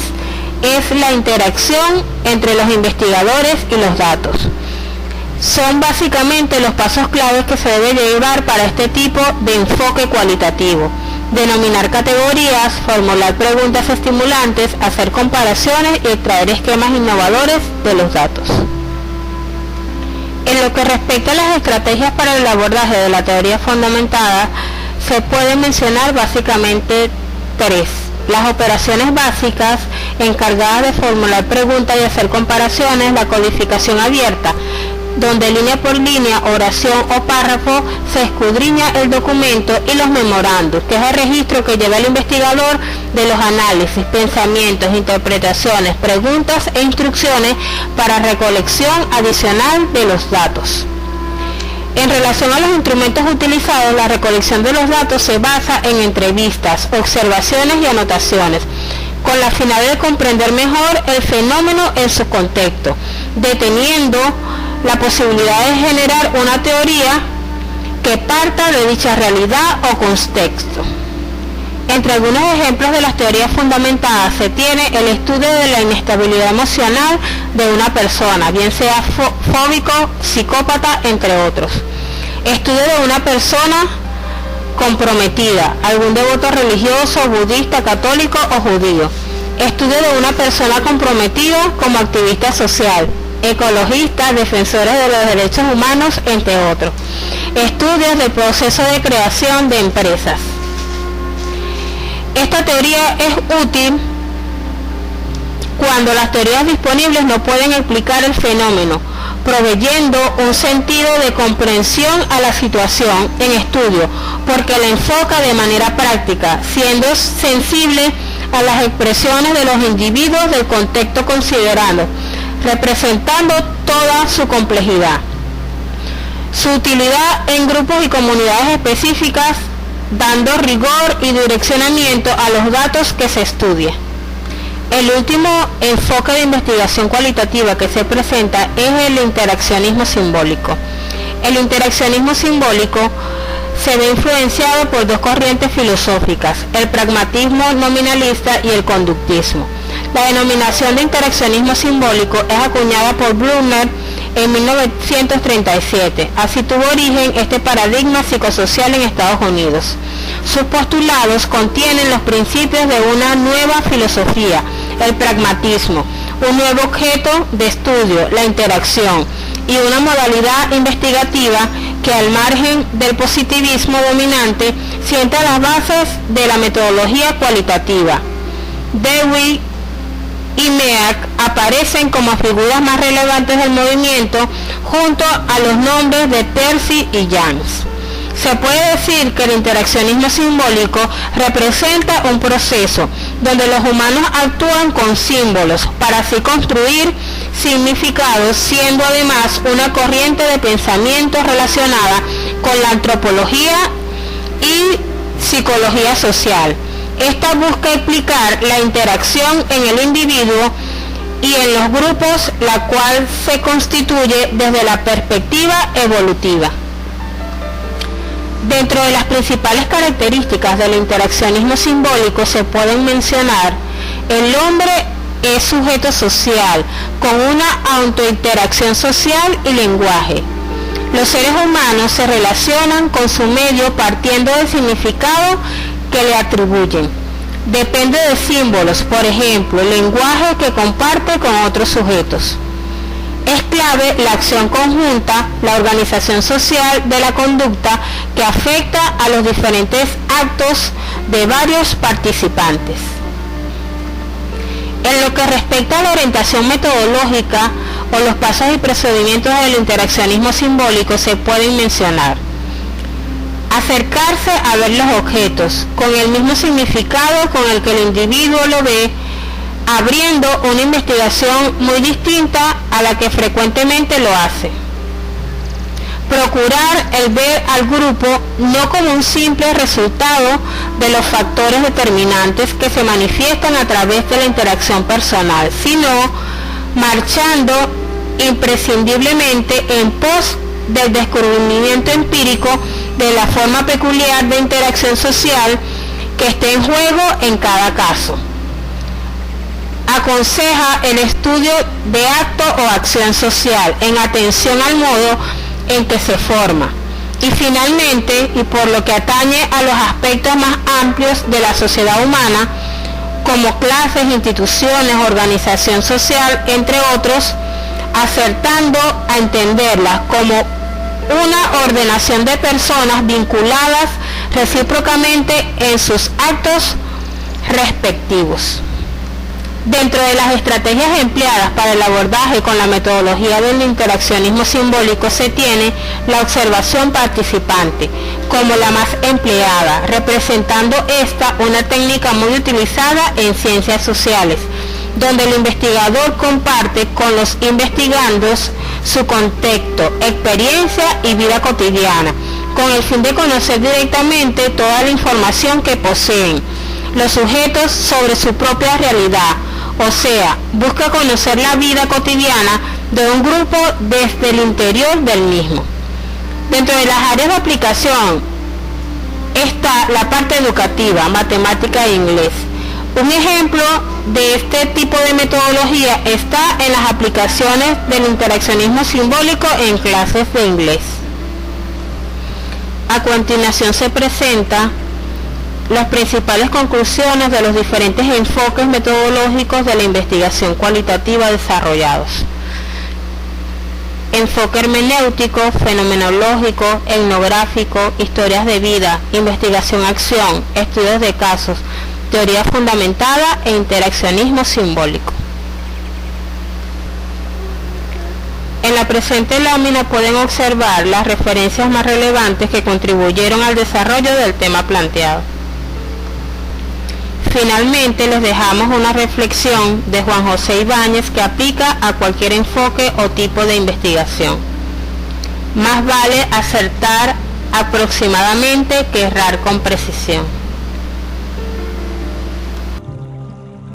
es la interacción entre los investigadores y los datos. Son básicamente los pasos claves que se debe llevar para este tipo de enfoque cualitativo: denominar categorías, formular preguntas estimulantes, hacer comparaciones y extraer esquemas innovadores de los datos. En lo que respecta a las estrategias para el abordaje de la teoría fundamentada, se pueden mencionar básicamente 3. Las operaciones básicas, encargadas de formular preguntas y hacer comparaciones; la codificación abierta, donde línea por línea, oración o párrafo se escudriña el documento; y los memorandos, que es el registro que lleva el investigador de los análisis, pensamientos, interpretaciones, preguntas e instrucciones para recolección adicional de los datos. En relación a los instrumentos utilizados, la recolección de los datos se basa en entrevistas, observaciones y anotaciones, con la finalidad de comprender mejor el fenómeno en su contexto, deteniendo la posibilidad de generar una teoría que parta de dicha realidad o contexto. Entre algunos ejemplos de las teorías fundamentadas se tiene el estudio de la inestabilidad emocional de una persona, bien sea fóbico, psicópata, entre otros. Estudio de una persona comprometida, algún devoto religioso, budista, católico o judío. Estudio de una persona comprometida como activista social, ecologistas, defensores de los derechos humanos, entre otros. Estudios del proceso de creación de empresas. Esta teoría es útil cuando las teorías disponibles no pueden explicar el fenómeno, proveyendo un sentido de comprensión a la situación en estudio, porque la enfoca de manera práctica, siendo sensible a las expresiones de los individuos del contexto considerado, representando toda su complejidad. Su utilidad en grupos y comunidades específicas, dando rigor y direccionamiento a los datos que se estudia. El último enfoque de investigación cualitativa que se presenta es el interaccionismo simbólico. El interaccionismo simbólico se ve influenciado por 2 corrientes filosóficas: el pragmatismo nominalista y el conductismo. La denominación de interaccionismo simbólico es acuñada por Brunner en 1937. Así tuvo origen este paradigma psicosocial en Estados Unidos. Sus postulados contienen los principios de una nueva filosofía, el pragmatismo, un nuevo objeto de estudio, la interacción, y una modalidad investigativa que, al margen del positivismo dominante, sienta las bases de la metodología cualitativa. Dewey y Mead aparecen como figuras más relevantes del movimiento, junto a los nombres de Peirce y James. Se puede decir que el interaccionismo simbólico representa un proceso donde los humanos actúan con símbolos para así construir significados, siendo además una corriente de pensamiento relacionada con la antropología y psicología social. Esta busca explicar la interacción en el individuo y en los grupos, la cual se constituye desde la perspectiva evolutiva. Dentro de las principales características del interaccionismo simbólico se pueden mencionar: el hombre es sujeto social, con una autointeracción social y lenguaje. Los seres humanos se relacionan con su medio partiendo del significado que le atribuyen. Depende de símbolos, por ejemplo, el lenguaje que comparte con otros sujetos. Es clave la acción conjunta, la organización social de la conducta que afecta a los diferentes actos de varios participantes. En lo que respecta a la orientación metodológica o los pasos y procedimientos del interaccionismo simbólico, se pueden mencionar: acercarse a ver los objetos con el mismo significado con el que el individuo lo ve, abriendo una investigación muy distinta a la que frecuentemente lo hace. Procurar el ver al grupo no como un simple resultado de los factores determinantes que se manifiestan a través de la interacción personal, sino marchando imprescindiblemente en pos del descubrimiento empírico de la forma peculiar de interacción social que esté en juego en cada caso. Aconseja el estudio de acto o acción social en atención al modo en que se forma. Y finalmente, y por lo que atañe a los aspectos más amplios de la sociedad humana, como clases, instituciones, organización social, entre otros, acertando a entenderlas como una ordenación de personas vinculadas recíprocamente en sus actos respectivos. Dentro de las estrategias empleadas para el abordaje con la metodología del interaccionismo simbólico se tiene la observación participante como la más empleada, representando esta una técnica muy utilizada en ciencias sociales, donde el investigador comparte con los investigandos su contexto, experiencia y vida cotidiana, con el fin de conocer directamente toda la información que poseen los sujetos sobre su propia realidad. O sea, busca conocer la vida cotidiana de un grupo desde el interior del mismo. Dentro de las áreas de aplicación está la parte educativa, matemática e inglés. Un ejemplo de este tipo de metodología está en las aplicaciones del interaccionismo simbólico en clases de inglés. A continuación se presenta las principales conclusiones de los diferentes enfoques metodológicos de la investigación cualitativa desarrollados. Enfoque hermenéutico, fenomenológico, etnográfico, historias de vida, investigación-acción, estudios de casos, teoría fundamentada e interaccionismo simbólico. En la presente lámina pueden observar las referencias más relevantes que contribuyeron al desarrollo del tema planteado. Finalmente les dejamos una reflexión de Juan José Ibáñez que aplica a cualquier enfoque o tipo de investigación. Más vale acertar aproximadamente que errar con precisión.